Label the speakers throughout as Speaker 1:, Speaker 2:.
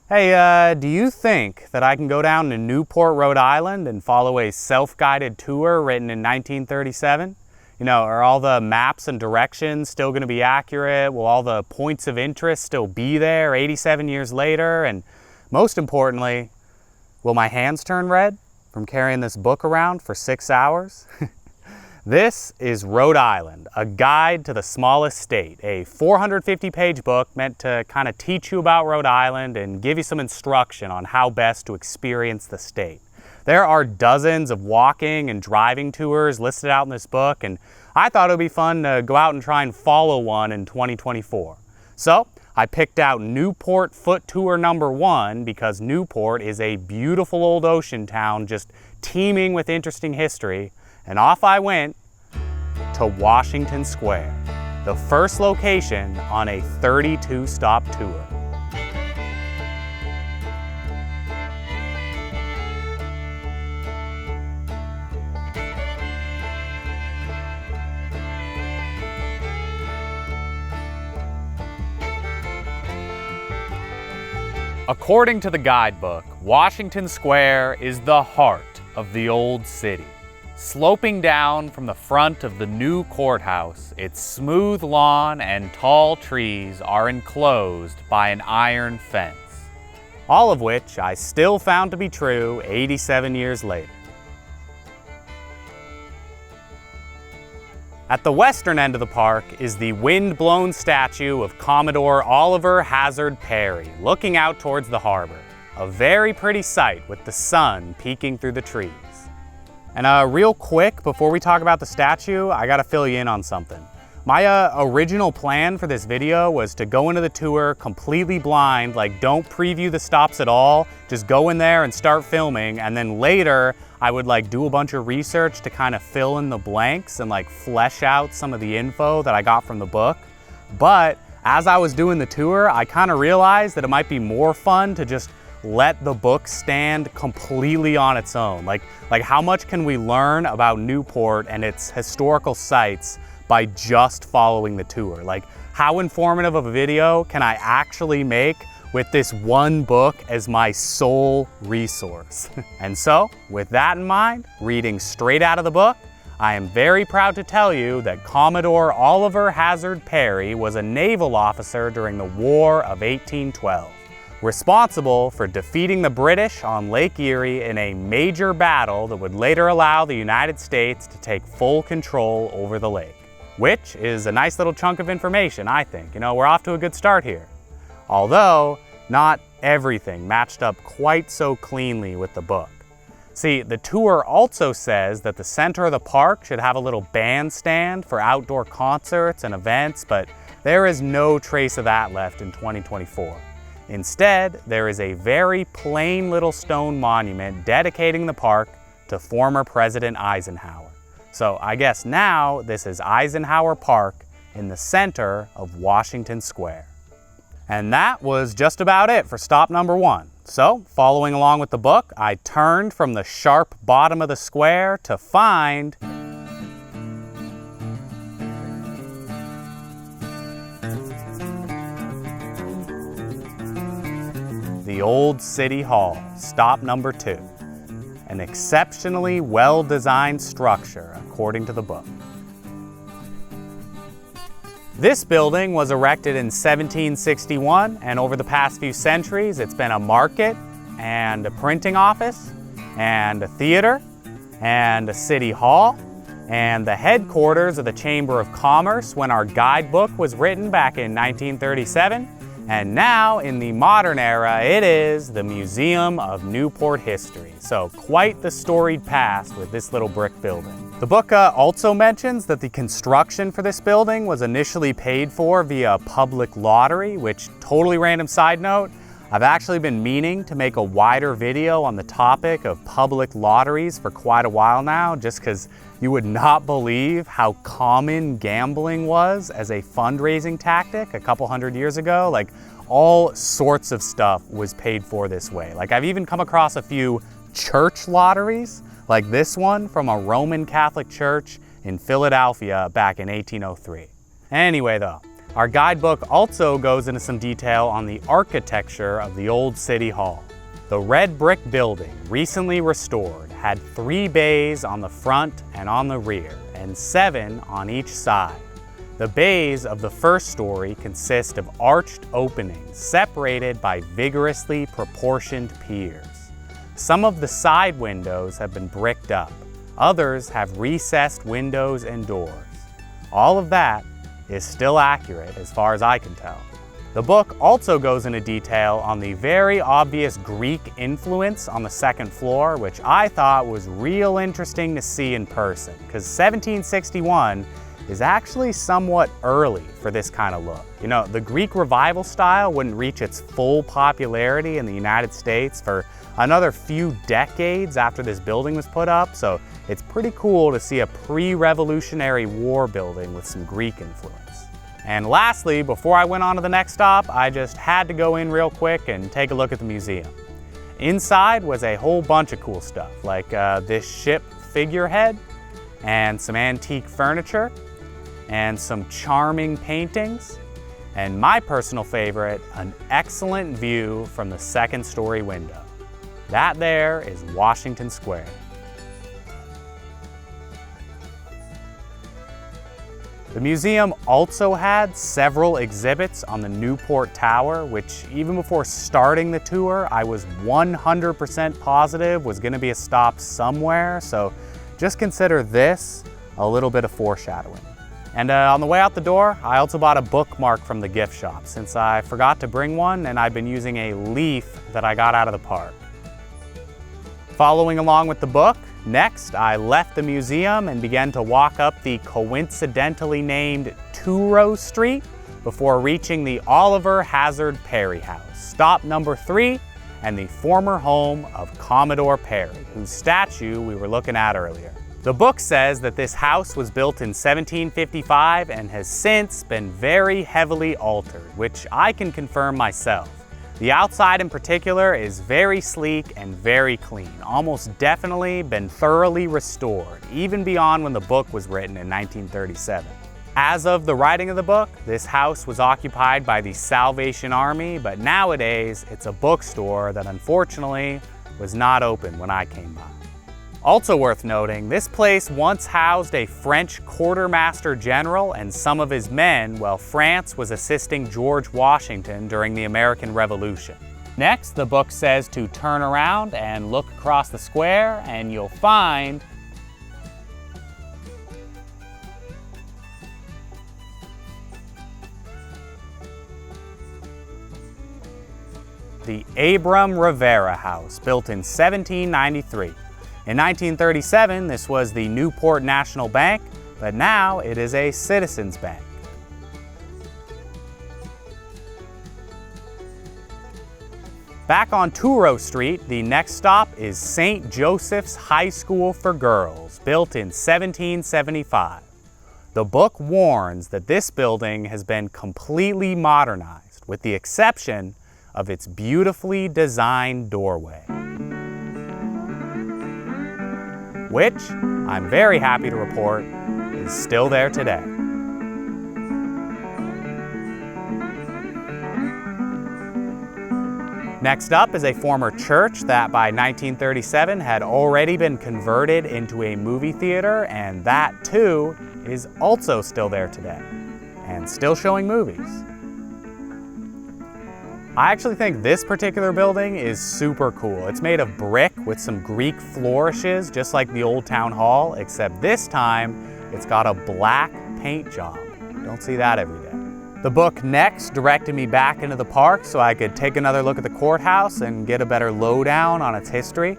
Speaker 1: Hey, do you think that I can go down to Newport, Rhode Island and follow a self-guided tour written in 1937? You know, are all the maps and directions still going to be accurate? Will all the points of interest still be there 87 years later? And most importantly, will my hands turn red from carrying this book around for 6 hours? This is Rhode Island, a guide to the smallest state, a 450-page book meant to kind of teach you about Rhode Island and give you some instruction on how best to experience the state. There are dozens of walking and driving tours listed out in this book, and I thought it would be fun to go out and try and follow one in 2024. So I picked out Newport Foot Tour number 1 because Newport is a beautiful old ocean town just teeming with interesting history. And off I went to Washington Square, the first location on a 32-stop tour. According to the guidebook, Washington Square is the heart of the old city. Sloping down from the front of the new courthouse, its smooth lawn and tall trees are enclosed by an iron fence. All of which I still found to be true 87 years later. At the western end of the park is the wind-blown statue of Commodore Oliver Hazard Perry, looking out towards the harbor. A very pretty sight with the sun peeking through the trees. And real quick, before we talk about the statue, I gotta fill you in on something. My original plan for this video was to go into the tour completely blind, like don't preview the stops at all, just go in there and start filming, and then later I would like do a bunch of research to kind of fill in the blanks and like flesh out some of the info that I got from the book. But as I was doing the tour, I kind of realized that it might be more fun to just let the book stand completely on its own. Like how much can we learn about Newport and its historical sites by just following the tour? Like how informative of a video can I actually make with this one book as my sole resource? And so, with that in mind, reading straight out of the book, I am very proud to tell you that Commodore Oliver Hazard Perry was a naval officer during the War of 1812. Responsible for defeating the British on Lake Erie in a major battle that would later allow the United States to take full control over the lake. Which is a nice little chunk of information, I think. You know, we're off to a good start here. Although, not everything matched up quite so cleanly with the book. See, the tour also says that the center of the park should have a little bandstand for outdoor concerts and events, but there is no trace of that left in 2024. Instead, there is a very plain little stone monument dedicating the park to former President Eisenhower. So I guess now this is Eisenhower Park in the center of Washington Square. And that was just about it for stop number 1. So, following along with the book, I turned from the sharp bottom of the square to find the Old City Hall, stop number 2. An exceptionally well-designed structure, according to the book. This building was erected in 1761, and over the past few centuries, it's been a market and a printing office and a theater and a city hall and the headquarters of the Chamber of Commerce when our guidebook was written back in 1937. And now, in the modern era, it is the Museum of Newport History. So quite the storied past with this little brick building. The book also mentions that the construction for this building was initially paid for via public lottery, which, totally random side note, I've actually been meaning to make a wider video on the topic of public lotteries for quite a while now, just because you would not believe how common gambling was as a fundraising tactic a couple hundred years ago. Like all sorts of stuff was paid for this way. Like I've even come across a few church lotteries, like this one from a Roman Catholic church in Philadelphia back in 1803. Anyway though, Our guidebook also goes into some detail on the architecture of the old City Hall. The red brick building, recently restored, had 3 bays on the front and on the rear, and 7 on each side. The bays of the first story consist of arched openings separated by vigorously proportioned piers. Some of the side windows have been bricked up. Others have recessed windows and doors. All of that is still accurate as far as I can tell. The book also goes into detail on the very obvious Greek influence on the second floor, which I thought was real interesting to see in person, because 1761 is actually somewhat early for this kind of look. You know, the Greek Revival style wouldn't reach its full popularity in the United States for another few decades after this building was put up, so it's pretty cool to see a pre-Revolutionary War building with some Greek influence. And lastly, before I went on to the next stop, I just had to go in real quick and take a look at the museum. Inside was a whole bunch of cool stuff, like this ship figurehead, and some antique furniture, and some charming paintings, and my personal favorite, an excellent view from the second story window. That there is Washington Square. The museum also had several exhibits on the Newport Tower, which even before starting the tour, I was 100% positive was going to be a stop somewhere, so just consider this a little bit of foreshadowing. And on the way out the door, I also bought a bookmark from the gift shop, since I forgot to bring one and I've been using a leaf that I got out of the park. Following along with the book, next I left the museum and began to walk up the coincidentally named Touro Street before reaching the Oliver Hazard Perry House, stop number 3 and the former home of Commodore Perry, whose statue we were looking at earlier. The book says that this house was built in 1755 and has since been very heavily altered, which I can confirm myself. The outside in particular is very sleek and very clean, almost definitely been thoroughly restored, even beyond when the book was written in 1937. As of the writing of the book, this house was occupied by the Salvation Army, but nowadays it's a bookstore that unfortunately was not open when I came by. Also worth noting, this place once housed a French quartermaster general and some of his men while France was assisting George Washington during the American Revolution. Next, the book says to turn around and look across the square and you'll find the Abram Rivera House, built in 1793. In 1937, this was the Newport National Bank, but now it is a Citizens Bank. Back on Touro Street, the next stop is St. Joseph's High School for Girls, built in 1775. The book warns that this building has been completely modernized, with the exception of its beautifully designed doorway, which I'm very happy to report is still there today. Next up is a former church that by 1937 had already been converted into a movie theater, and that too is also still there today and still showing movies. I actually think this particular building is super cool. It's made of brick with some Greek flourishes, just like the old town hall, except this time it's got a black paint job. Don't see that every day. The book next directed me back into the park so I could take another look at the courthouse and get a better lowdown on its history.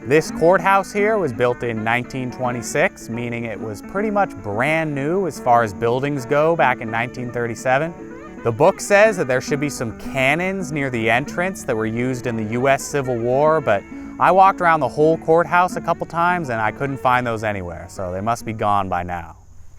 Speaker 1: This courthouse here was built in 1926, meaning it was pretty much brand new as far as buildings go back in 1937. The book says that there should be some cannons near the entrance that were used in the US Civil War, but I walked around the whole courthouse a couple times and I couldn't find those anywhere, so they must be gone by now.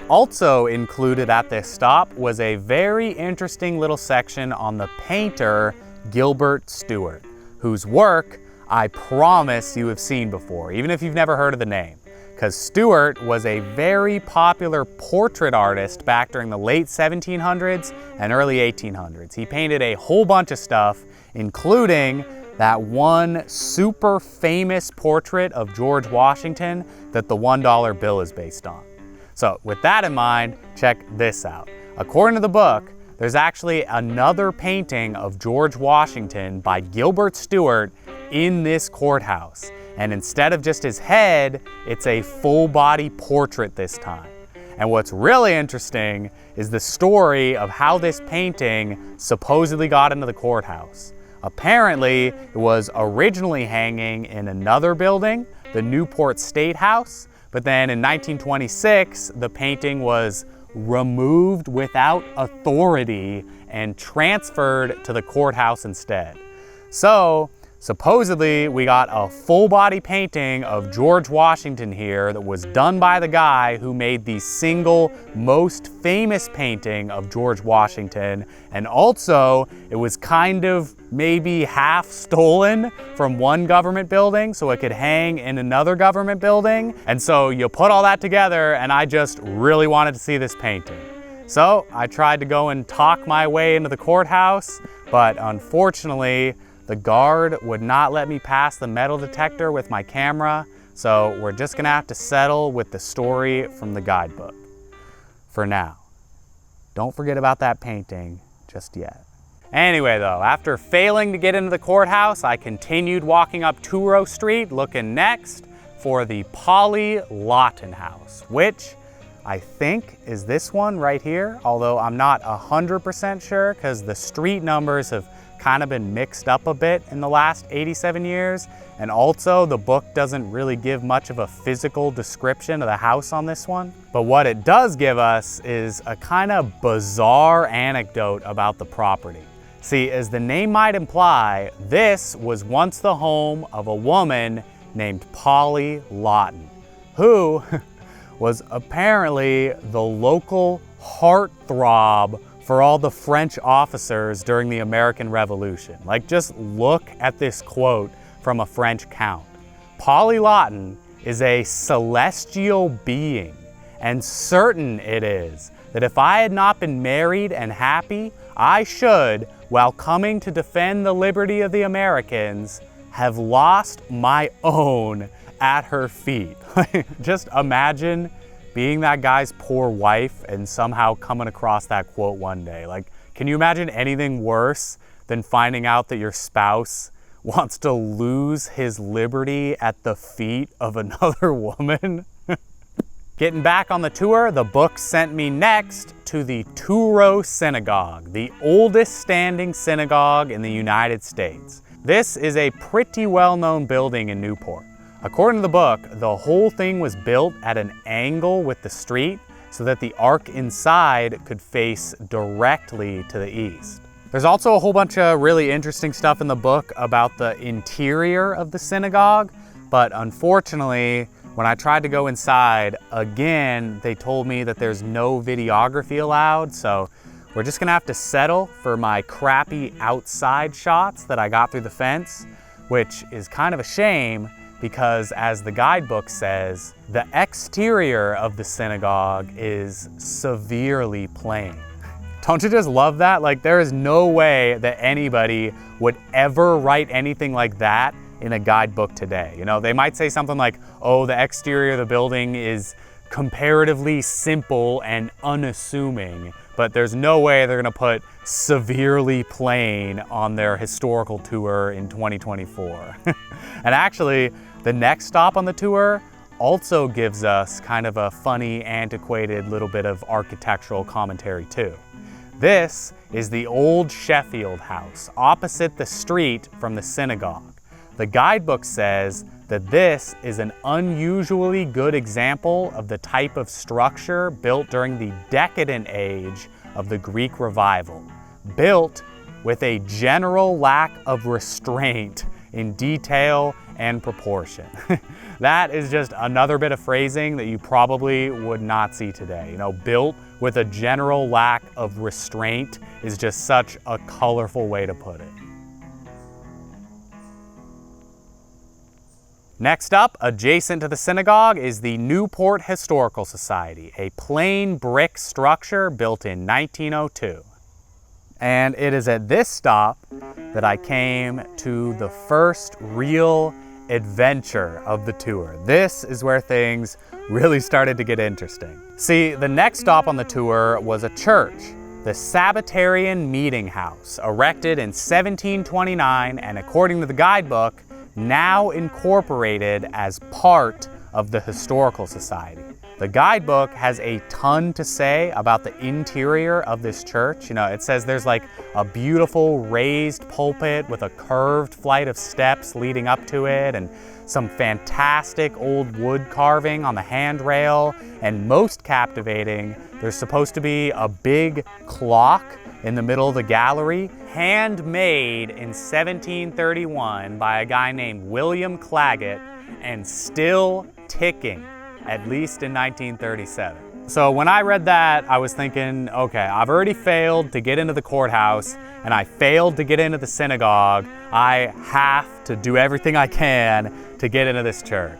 Speaker 1: Also included at this stop was a very interesting little section on the painter Gilbert Stuart, whose work I promise you have seen before, even if you've never heard of the name. because Stuart was a very popular portrait artist back during the late 1700s and early 1800s. He painted a whole bunch of stuff, including that one super famous portrait of George Washington that the $1 bill is based on. So with that in mind, check this out. According to the book, there's actually another painting of George Washington by Gilbert Stuart in this courthouse. And instead of just his head, it's a full body portrait this time. And what's really interesting is the story of how this painting supposedly got into the courthouse. Apparently, it was originally hanging in another building, the Newport State House, but then in 1926, the painting was removed without authority and transferred to the courthouse instead. So, supposedly, we got a full body painting of George Washington here that was done by the guy who made the single most famous painting of George Washington. And also, it was kind of maybe half stolen from one government building so it could hang in another government building. And so you put all that together and I just really wanted to see this painting. So I tried to go and talk my way into the courthouse, but unfortunately, the guard would not let me pass the metal detector with my camera, so we're just gonna have to settle with the story from the guidebook for now. Don't forget about that painting just yet. Anyway though, after failing to get into the courthouse, I continued walking up Touro Street looking next for the Polly Lawton house, which I think is this one right here, although I'm not 100% sure because the street numbers have kind of been mixed up a bit in the last 87 years. And also the book doesn't really give much of a physical description of the house on this one. But what it does give us is a kind of bizarre anecdote about the property. See, as the name might imply, this was once the home of a woman named Polly Lawton, who was apparently the local heartthrob for all the French officers during the American Revolution. Like, just look at this quote from a French count. Polly Lawton is a celestial being, and certain it is that if I had not been married and happy, I should, while coming to defend the liberty of the Americans, have lost my own at her feet. Just imagine being that guy's poor wife and somehow coming across that quote one day. Like, can you imagine anything worse than finding out that your spouse wants to lose his liberty at the feet of another woman? Getting back on the tour, the book sent me next to the Touro Synagogue, the oldest standing synagogue in the United States. This is a pretty well-known building in Newport. According to the book, the whole thing was built at an angle with the street so that the ark inside could face directly to the east. There's also a whole bunch of really interesting stuff in the book about the interior of the synagogue, but unfortunately, when I tried to go inside, again, they told me that there's no videography allowed, so we're just gonna have to settle for my crappy outside shots that I got through the fence, which is kind of a shame because, as the guidebook says, the exterior of the synagogue is severely plain. Don't you just love that? Like, there is no way that anybody would ever write anything like that in a guidebook today. You know, they might say something like, oh, the exterior of the building is comparatively simple and unassuming, but there's no way they're gonna put severely plain on their historical tour in 2024. And actually, the next stop on the tour also gives us kind of a funny, antiquated little bit of architectural commentary too. This is the old Sheffield house opposite the street from the synagogue. The guidebook says that this is an unusually good example of the type of structure built during the decadent age of the Greek revival, built with a general lack of restraint in detail and proportion. That is just another bit of phrasing that you probably would not see today. You know, built with a general lack of restraint is just such a colorful way to put it. Next up, adjacent to the synagogue, is the Newport Historical Society, a plain brick structure built in 1902. And it is at this stop that I came to the first real adventure of the tour. This is where things really started to get interesting. See, the next stop on the tour was a church, the Sabbatarian Meeting House, erected in 1729 and, according to the guidebook, now incorporated as part of the Historical Society. The guidebook has a ton to say about the interior of this church. You know, it says there's like a beautiful raised pulpit with a curved flight of steps leading up to it, and some fantastic old wood carving on the handrail, and most captivating, there's supposed to be a big clock in the middle of the gallery, handmade in 1731 by a guy named William Claggett, and still ticking, at least in 1937. So when I read that, I was thinking, okay, I've already failed to get into the courthouse, and I failed to get into the synagogue. I have to do everything I can to get into this church.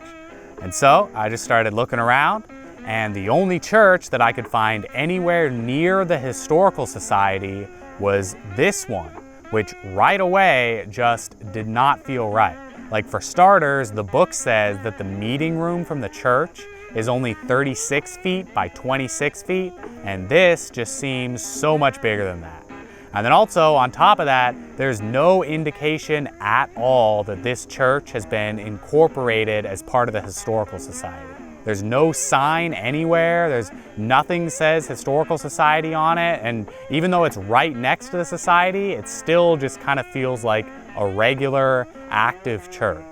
Speaker 1: And so I just started looking around, and the only church that I could find anywhere near the Historical Society was this one, which right away just did not feel right. Like, for starters, the book says that the meeting room from the church is only 36 feet by 26 feet, and this just seems so much bigger than that. And then also, on top of that, there's no indication at all that this church has been incorporated as part of the Historical Society. There's no sign anywhere, there's nothing says Historical Society on it, and even though it's right next to the society, it still just kind of feels like a regular, active church.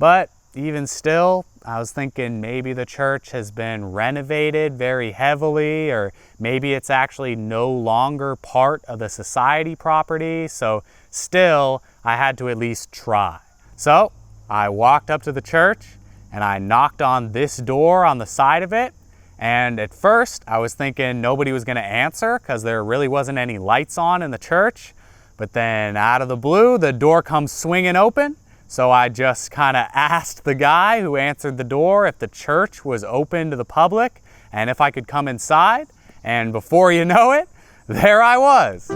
Speaker 1: But even still, I was thinking maybe the church has been renovated very heavily, or maybe it's actually no longer part of the society property, so still, I had to at least try. So, I walked up to the church, and I knocked on this door on the side of it, and at first, I was thinking nobody was gonna answer because there really wasn't any lights on in the church, but then out of the blue, the door comes swinging open. So I just kind of asked the guy who answered the door if the church was open to the public and if I could come inside. And before you know it, there I was.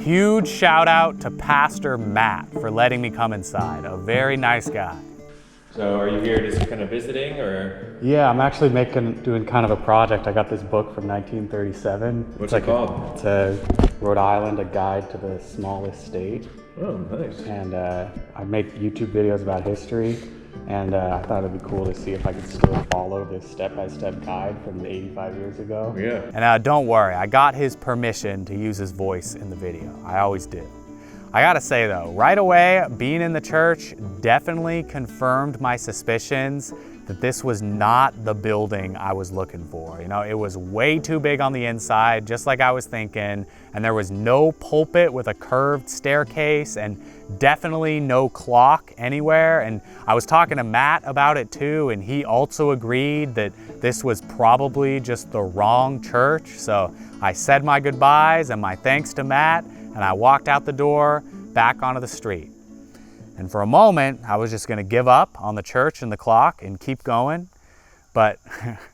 Speaker 1: Huge shout out to Pastor Matt for letting me come inside. A very nice guy.
Speaker 2: So are you here just kind of visiting, or?
Speaker 1: Yeah, I'm actually doing kind of a project. I got this book from 1937.
Speaker 2: What's it called?
Speaker 1: It's a Rhode Island, a guide to the smallest state.
Speaker 2: Oh, nice.
Speaker 1: And I make YouTube videos about history, and I thought it'd be cool to see if I could still follow this step-by-step guide from 85 years ago.
Speaker 2: Yeah.
Speaker 1: And don't worry, I got his permission to use his voice in the video. I always do. I gotta say though, right away, being in the church definitely confirmed my suspicions that this was not the building I was looking for. You know, it was way too big on the inside, just like I was thinking, and there was no pulpit with a curved staircase, and definitely no clock anywhere. And I was talking to Matt about it too, and he also agreed that this was probably just the wrong church. So I said my goodbyes and my thanks to Matt, and I walked out the door back onto the street. And for a moment, I was just gonna give up on the church and the clock and keep going. But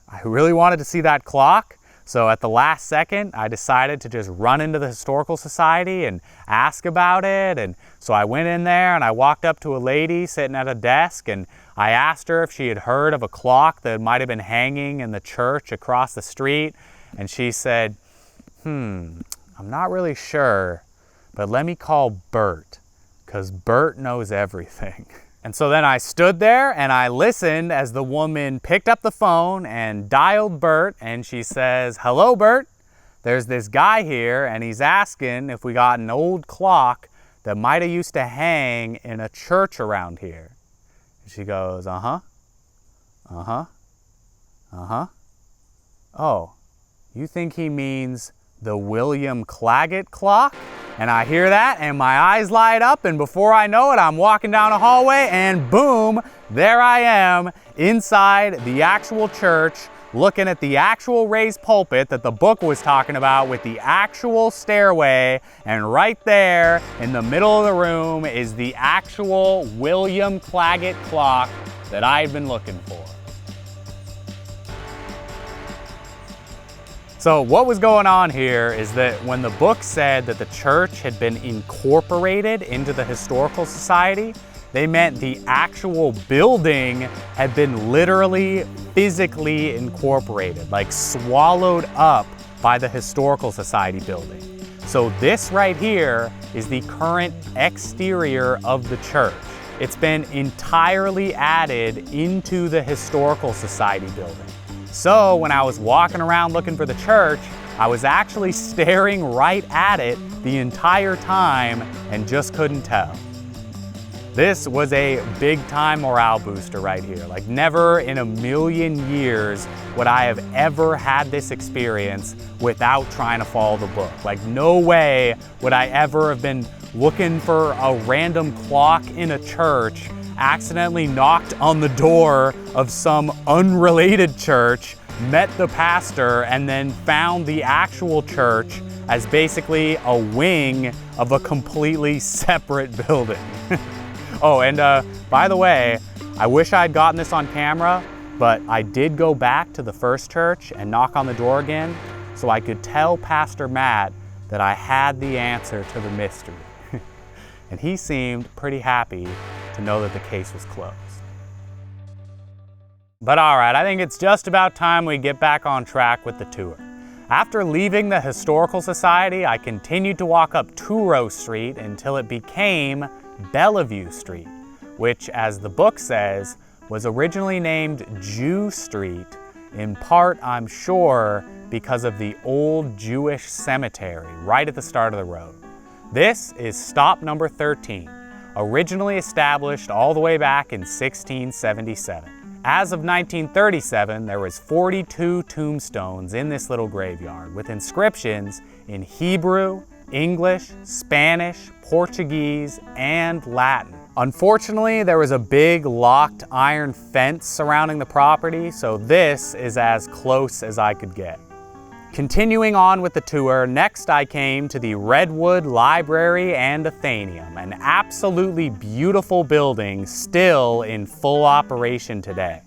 Speaker 1: I really wanted to see that clock. So at the last second, I decided to just run into the Historical Society and ask about it. And so I went in there and I walked up to a lady sitting at a desk, and I asked her if she had heard of a clock that might have been hanging in the church across the street. And she said, I'm not really sure, but let me call Bert, because Bert knows everything. And so then I stood there and I listened as the woman picked up the phone and dialed Bert, and she says, "Hello, Bert. There's this guy here, and he's asking if we got an old clock that might have used to hang in a church around here." And she goes, "Uh-huh. Oh, you think he means the William Claggett clock?" And I hear that and my eyes light up, and before I know it, I'm walking down a hallway and boom, there I am inside the actual church looking at the actual raised pulpit that the book was talking about with the actual stairway, and right there in the middle of the room is the actual William Claggett clock that I had been looking for. So what was going on here is that when the book said that the church had been incorporated into the Historical Society, they meant the actual building had been literally, physically incorporated, like swallowed up by the Historical Society building. So this right here is the current exterior of the church. It's been entirely added into the Historical Society building. So when I was walking around looking for the church, I was actually staring right at it the entire time and just couldn't tell. This was a big time morale booster right here. Like never in a million years would I have ever had this experience without trying to follow the book. Like no way would I ever have been looking for a random clock in a church, accidentally knocked on the door of some unrelated church, met the pastor, and then found the actual church as basically a wing of a completely separate building. Oh, and by the way, I wish I had gotten this on camera, but I did go back to the first church and knock on the door again so I could tell Pastor Matt that I had the answer to the mystery. And he seemed pretty happy to know that the case was closed. But all right, I think it's just about time we get back on track with the tour. After leaving the Historical Society, I continued to walk up Touro Street until it became Bellevue Street, which, as the book says, was originally named Jew Street, in part, I'm sure, because of the old Jewish cemetery right at the start of the road. This is stop number 13, originally established all the way back in 1677. As of 1937, there was 42 tombstones in this little graveyard with inscriptions in Hebrew, English, Spanish, Portuguese, and Latin. Unfortunately, there was a big locked iron fence surrounding the property, so this is as close as I could get. Continuing on with the tour, next I came to the Redwood Library and Athenaeum, an absolutely beautiful building still in full operation today.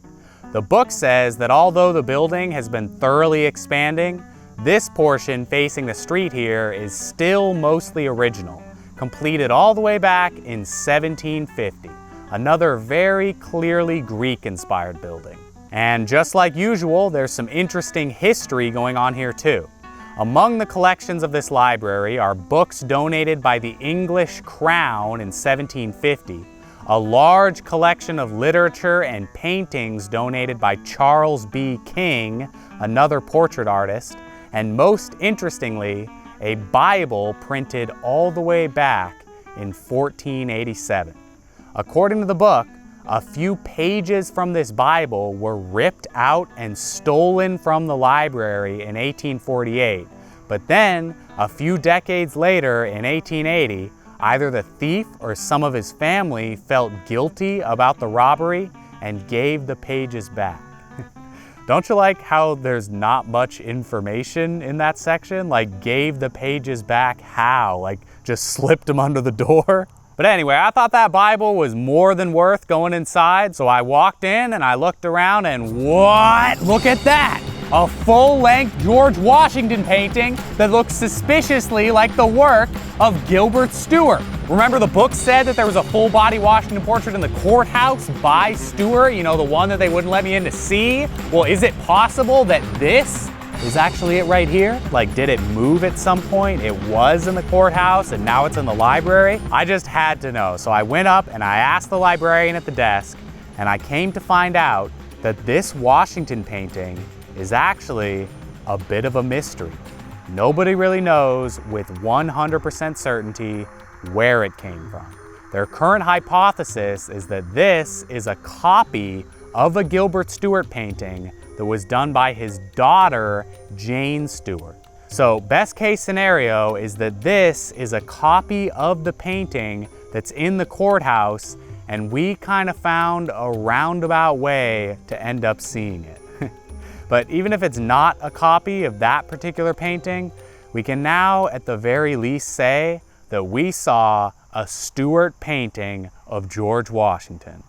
Speaker 1: The book says that although the building has been thoroughly expanding, this portion facing the street here is still mostly original, completed all the way back in 1750, another very clearly Greek-inspired building. And just like usual, there's some interesting history going on here too. Among the collections of this library are books donated by the English Crown in 1750, a large collection of literature and paintings donated by Charles B. King, another portrait artist, and most interestingly, a Bible printed all the way back in 1487. According to the book, a few pages from this Bible were ripped out and stolen from the library in 1848, but then, a few decades later in 1880, either the thief or some of his family felt guilty about the robbery and gave the pages back. Don't you like how there's not much information in that section? Like, gave the pages back how? Like, just slipped them under the door? But anyway, I thought that Bible was more than worth going inside, so I walked in and I looked around and what? Look at that! A full-length George Washington painting that looks suspiciously like the work of Gilbert Stuart. Remember the book said that there was a full-body Washington portrait in the courthouse by Stuart, you know, the one that they wouldn't let me in to see? Well, is it possible that this is actually it right here? Like, did it move at some point? It was in the courthouse and now it's in the library? I just had to know. So I went up and I asked the librarian at the desk, and I came to find out that this Washington painting is actually a bit of a mystery. Nobody really knows with 100% certainty where it came from. Their current hypothesis is that this is a copy of a Gilbert Stuart painting that was done by his daughter, Jane Stuart. So best case scenario is that this is a copy of the painting that's in the courthouse, and we kind of found a roundabout way to end up seeing it. But even if it's not a copy of that particular painting, we can now at the very least say that we saw a Stuart painting of George Washington.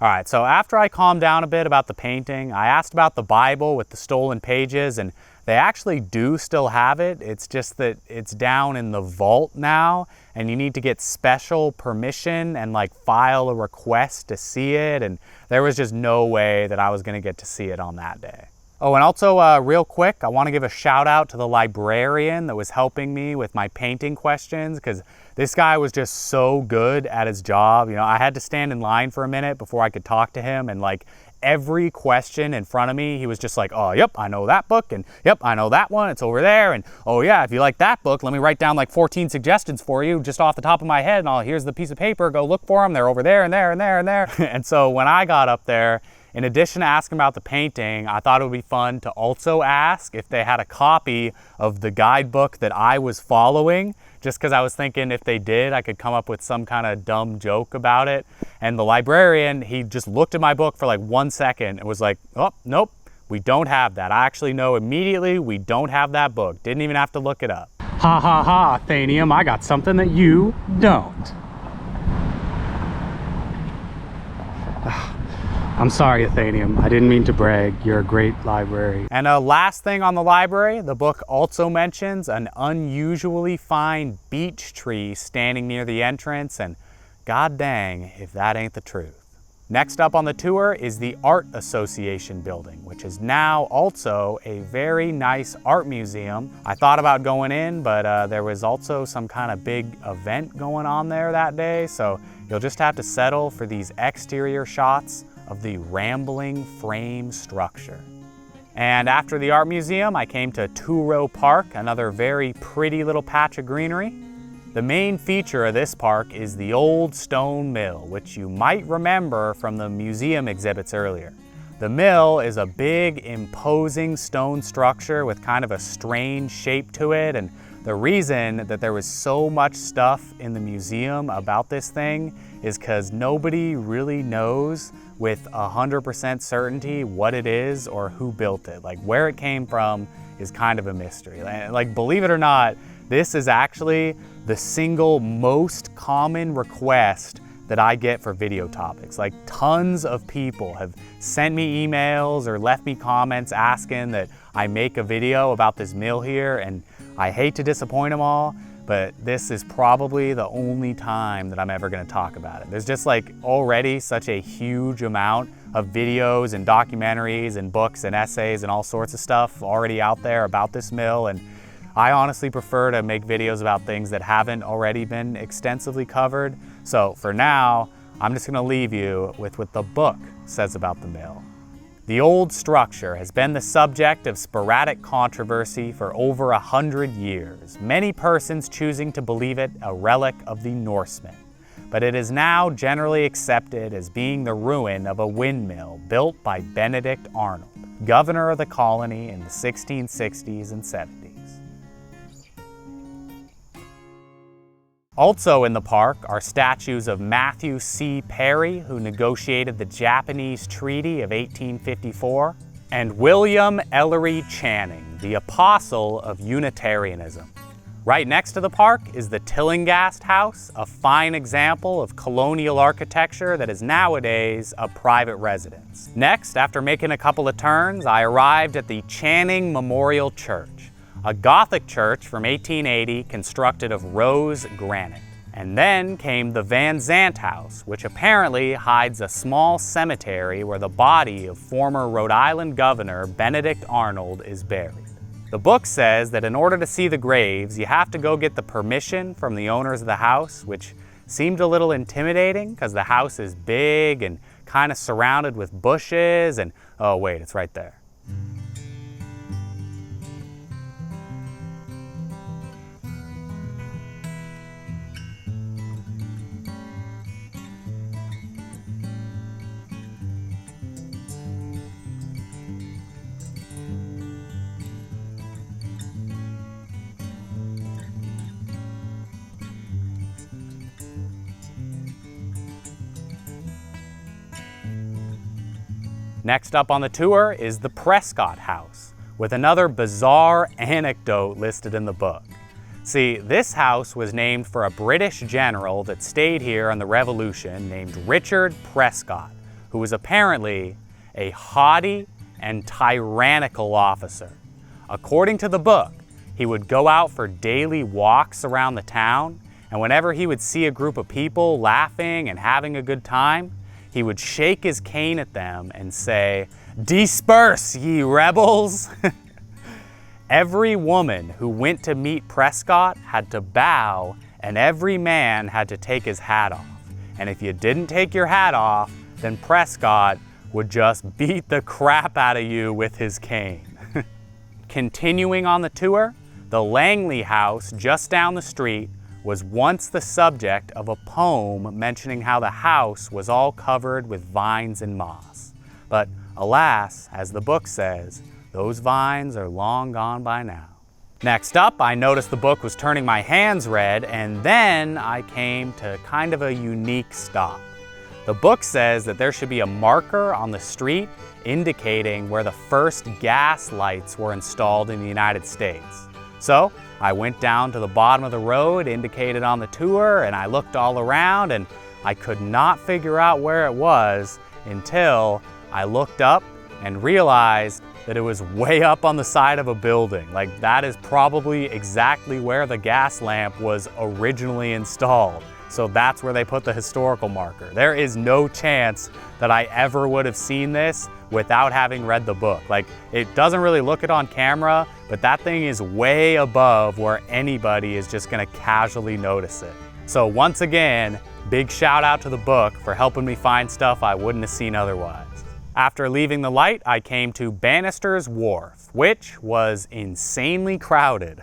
Speaker 1: All right, so after I calmed down a bit about the painting, I asked about the Bible with the stolen pages, and they actually do still have it. It's just that it's down in the vault now, and you need to get special permission and like file a request to see it, and there was just no way that I was gonna get to see it on that day. Oh, and also real quick, I wanna give a shout out to the librarian that was helping me with my painting questions, because this guy was just so good at his job. You know, I had to stand in line for a minute before I could talk to him, and like every question in front of me, he was just like, oh, yep, I know that book, and yep, I know that one, it's over there, and oh yeah, if you like that book, let me write down like 14 suggestions for you just off the top of my head, and here's the piece of paper, go look for them, they're over there and there and there and there. And so when I got up there, in addition to asking about the painting, I thought it would be fun to also ask if they had a copy of the guidebook that I was following, just because I was thinking if they did, I could come up with some kind of dumb joke about it. And the librarian, he just looked at my book for like 1 second and was like, oh, nope, we don't have that. I actually know immediately we don't have that book. Didn't even have to look it up. Ha ha ha, Athenium, I got something that you don't. I'm sorry, Athenium. I didn't mean to brag. You're a great library. And last thing on the library, the book also mentions an unusually fine beech tree standing near the entrance, and god dang if that ain't the truth. Next up on the tour is the Art Association building, which is now also a very nice art museum. I thought about going in, but there was also some kind of big event going on there that day, so you'll just have to settle for these exterior shots of the rambling frame structure. And after the art museum, I came to Touro Park, another very pretty little patch of greenery. The main feature of this park is the old stone mill, which you might remember from the museum exhibits earlier. The mill is a big, imposing stone structure with kind of a strange shape to it, and the reason that there was so much stuff in the museum about this thing is because nobody really knows with 100% certainty what it is or who built it. Like where it came from is kind of a mystery. Like believe it or not, this is actually the single most common request that I get for video topics. Like tons of people have sent me emails or left me comments asking that I make a video about this mill here, and I hate to disappoint them all, but this is probably the only time that I'm ever gonna talk about it. There's just like already such a huge amount of videos and documentaries and books and essays and all sorts of stuff already out there about this mill, and I honestly prefer to make videos about things that haven't already been extensively covered. So for now, I'm just gonna leave you with what the book says about the mill. The old structure has been the subject of sporadic controversy for over 100 years, many persons choosing to believe it a relic of the Norsemen. But it is now generally accepted as being the ruin of a windmill built by Benedict Arnold, governor of the colony in the 1660s and 70s. Also in the park are statues of Matthew C. Perry, who negotiated the Japanese Treaty of 1854, and William Ellery Channing, the apostle of Unitarianism. Right next to the park is the Tillinghast House, a fine example of colonial architecture that is nowadays a private residence. Next, after making a couple of turns, I arrived at the Channing Memorial Church, a Gothic church from 1880 constructed of rose granite. And then came the Van Zandt House, which apparently hides a small cemetery where the body of former Rhode Island Governor Benedict Arnold is buried. The book says that in order to see the graves, you have to go get the permission from the owners of the house, which seemed a little intimidating because the house is big and kind of surrounded with bushes and, oh wait, it's right there. Next up on the tour is the Prescott House, with another bizarre anecdote listed in the book. See, this house was named for a British general that stayed here in the Revolution named Richard Prescott, who was apparently a haughty and tyrannical officer. According to the book, he would go out for daily walks around the town, and whenever he would see a group of people laughing and having a good time, he would shake his cane at them and say, "Disperse, ye rebels!" Every woman who went to meet Prescott had to bow, and every man had to take his hat off. And if you didn't take your hat off, then Prescott would just beat the crap out of you with his cane. Continuing on the tour, the Langley house just down the street was once the subject of a poem mentioning how the house was all covered with vines and moss. But alas, as the book says, those vines are long gone by now. Next up, I noticed the book was turning my hands red, and then I came to kind of a unique stop. The book says that there should be a marker on the street indicating where the first gas lights were installed in the United States. So I went down to the bottom of the road indicated on the tour, and I looked all around, and I could not figure out where it was until I looked up and realized that it was way up on the side of a building. Like, that is probably exactly where the gas lamp was originally installed. So that's where they put the historical marker. There is no chance that I ever would have seen this without having read the book. Like, it doesn't really look it on camera, but that thing is way above where anybody is just gonna casually notice it. So once again, big shout out to the book for helping me find stuff I wouldn't have seen otherwise. After leaving the light, I came to Bannister's Wharf, which was insanely crowded.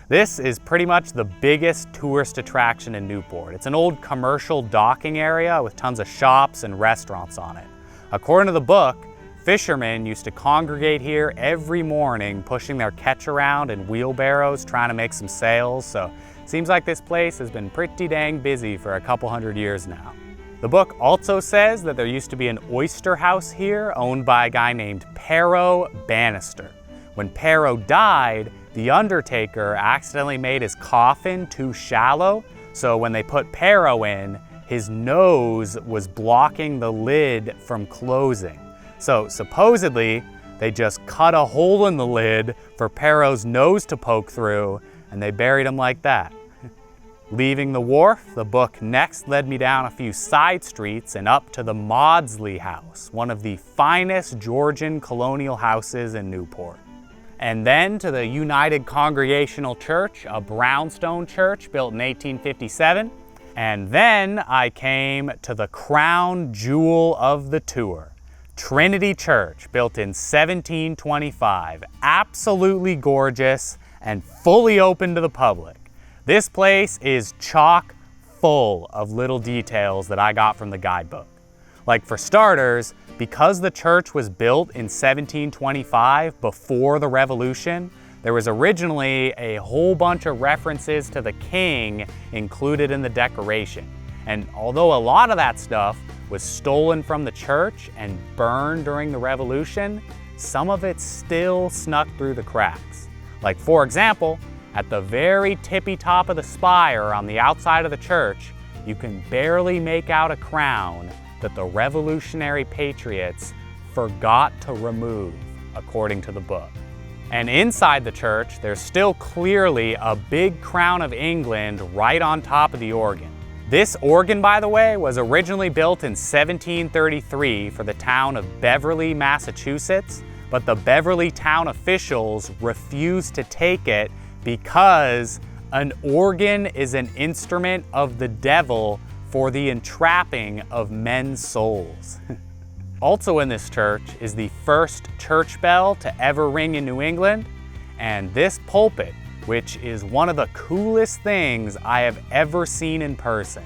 Speaker 1: This is pretty much the biggest tourist attraction in Newport. It's an old commercial docking area with tons of shops and restaurants on it. According to the book, fishermen used to congregate here every morning, pushing their catch around in wheelbarrows, trying to make some sales. So it seems like this place has been pretty dang busy for a couple hundred years now. The book also says that there used to be an oyster house here owned by a guy named Pero Bannister. When Pero died, the undertaker accidentally made his coffin too shallow, so when they put Pero in, his nose was blocking the lid from closing. So supposedly, they just cut a hole in the lid for Pero's nose to poke through, and they buried him like that. Leaving the wharf, the book next led me down a few side streets and up to the Maudsley House, one of the finest Georgian colonial houses in Newport. And then to the United Congregational Church, a brownstone church built in 1857. And then I came to the crown jewel of the tour, Trinity Church, built in 1725, absolutely gorgeous and fully open to the public. This place is chock full of little details that I got from the guidebook. Like, for starters, because the church was built in 1725 before the Revolution, there was originally a whole bunch of references to the king included in the decoration. And although a lot of that stuff was stolen from the church and burned during the Revolution, some of it still snuck through the cracks. Like, for example, at the very tippy top of the spire on the outside of the church, you can barely make out a crown that the Revolutionary Patriots forgot to remove, according to the book. And inside the church, there's still clearly a big crown of England right on top of the organ. This organ, by the way, was originally built in 1733 for the town of Beverly, Massachusetts, but the Beverly town officials refused to take it because an organ is an instrument of the devil for the entrapping of men's souls. Also in this church is the first church bell to ever ring in New England, and this pulpit, which is one of the coolest things I have ever seen in person.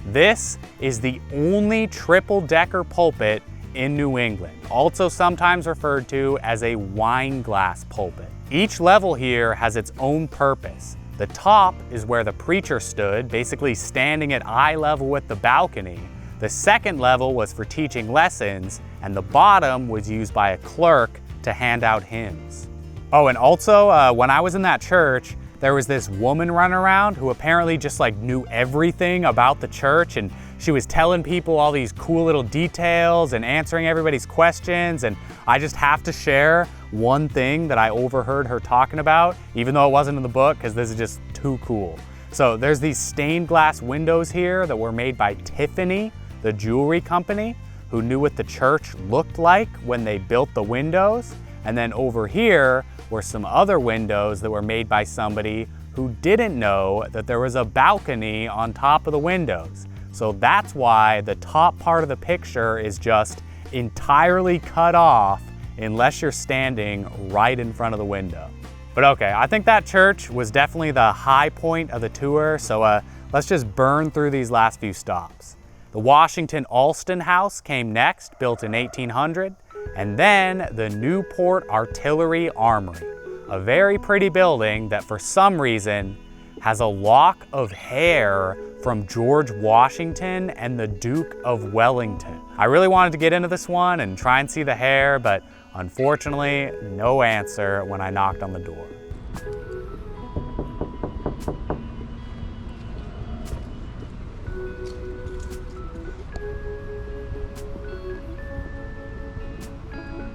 Speaker 1: This is the only triple-decker pulpit in New England, also sometimes referred to as a wine glass pulpit. Each level here has its own purpose. The top is where the preacher stood, basically standing at eye level with the balcony. The second level was for teaching lessons, and the bottom was used by a clerk to hand out hymns. Oh, and also, when I was in that church, there was this woman running around who apparently just like knew everything about the church, and she was telling people all these cool little details and answering everybody's questions. And I just have to share one thing that I overheard her talking about, even though it wasn't in the book, because this is just too cool. So there's these stained glass windows here that were made by Tiffany, the jewelry company, who knew what the church looked like when they built the windows. And then over here were some other windows that were made by somebody who didn't know that there was a balcony on top of the windows. So that's why the top part of the picture is just entirely cut off unless you're standing right in front of the window. But okay, I think that church was definitely the high point of the tour, so let's just burn through these last few stops. The Washington Alston House came next, built in 1800, and then the Newport Artillery Armory, a very pretty building that for some reason has a lock of hair from George Washington and the Duke of Wellington. I really wanted to get into this one and try and see the hair, but unfortunately, no answer when I knocked on the door.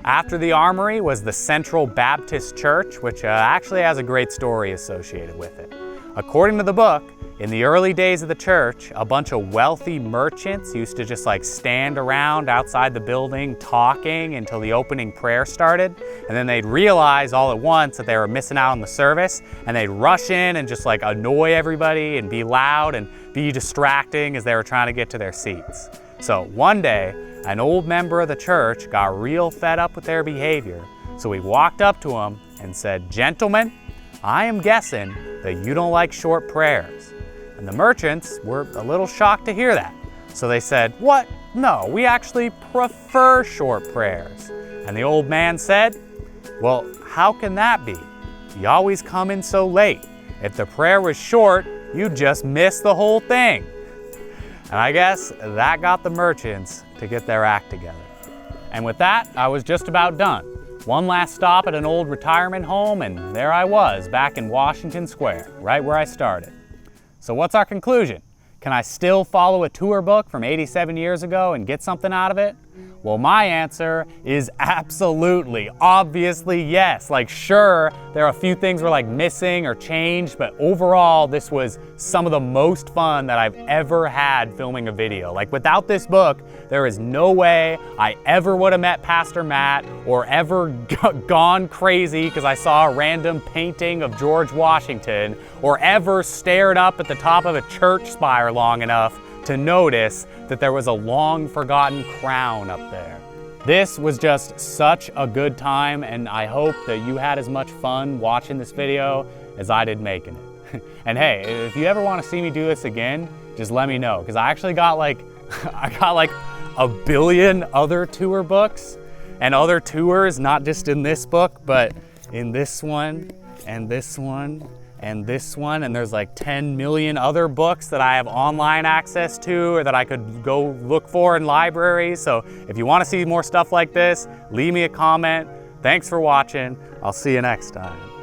Speaker 1: After the armory was the Central Baptist Church, which actually has a great story associated with it. According to the book, in the early days of the church, a bunch of wealthy merchants used to just like stand around outside the building talking until the opening prayer started, and then they'd realize all at once that they were missing out on the service, and they'd rush in and just like annoy everybody and be loud and be distracting as they were trying to get to their seats. So one day, an old member of the church got real fed up with their behavior, so he walked up to them and said, "Gentlemen, I am guessing that you don't like short prayers." And the merchants were a little shocked to hear that. So they said, "What? No, we actually prefer short prayers." And the old man said, "Well, how can that be? You always come in so late. If the prayer was short, you'd just miss the whole thing." And I guess that got the merchants to get their act together. And with that, I was just about done. One last stop at an old retirement home, and there I was back in Washington Square, right where I started. So what's our conclusion? Can I still follow a tour book from 87 years ago and get something out of it? Well, my answer is absolutely, obviously yes. Like, sure, there are a few things were like missing or changed, but overall, this was some of the most fun that I've ever had filming a video. Like, without this book, there is no way I ever would have met Pastor Matt or ever gone crazy because I saw a random painting of George Washington or ever stared up at the top of a church spire long enough to notice that there was a long forgotten crown up there. This was just such a good time, and I hope that you had as much fun watching this video as I did making it. And hey, if you ever want to see me do this again, just let me know, because I actually got like a billion other tour books and other tours, not just in this book, but in this one and this one and this one, and there's like 10 million other books that I have online access to or that I could go look for in libraries. So if you want to see more stuff like this, leave me a comment. Thanks for watching. I'll see you next time.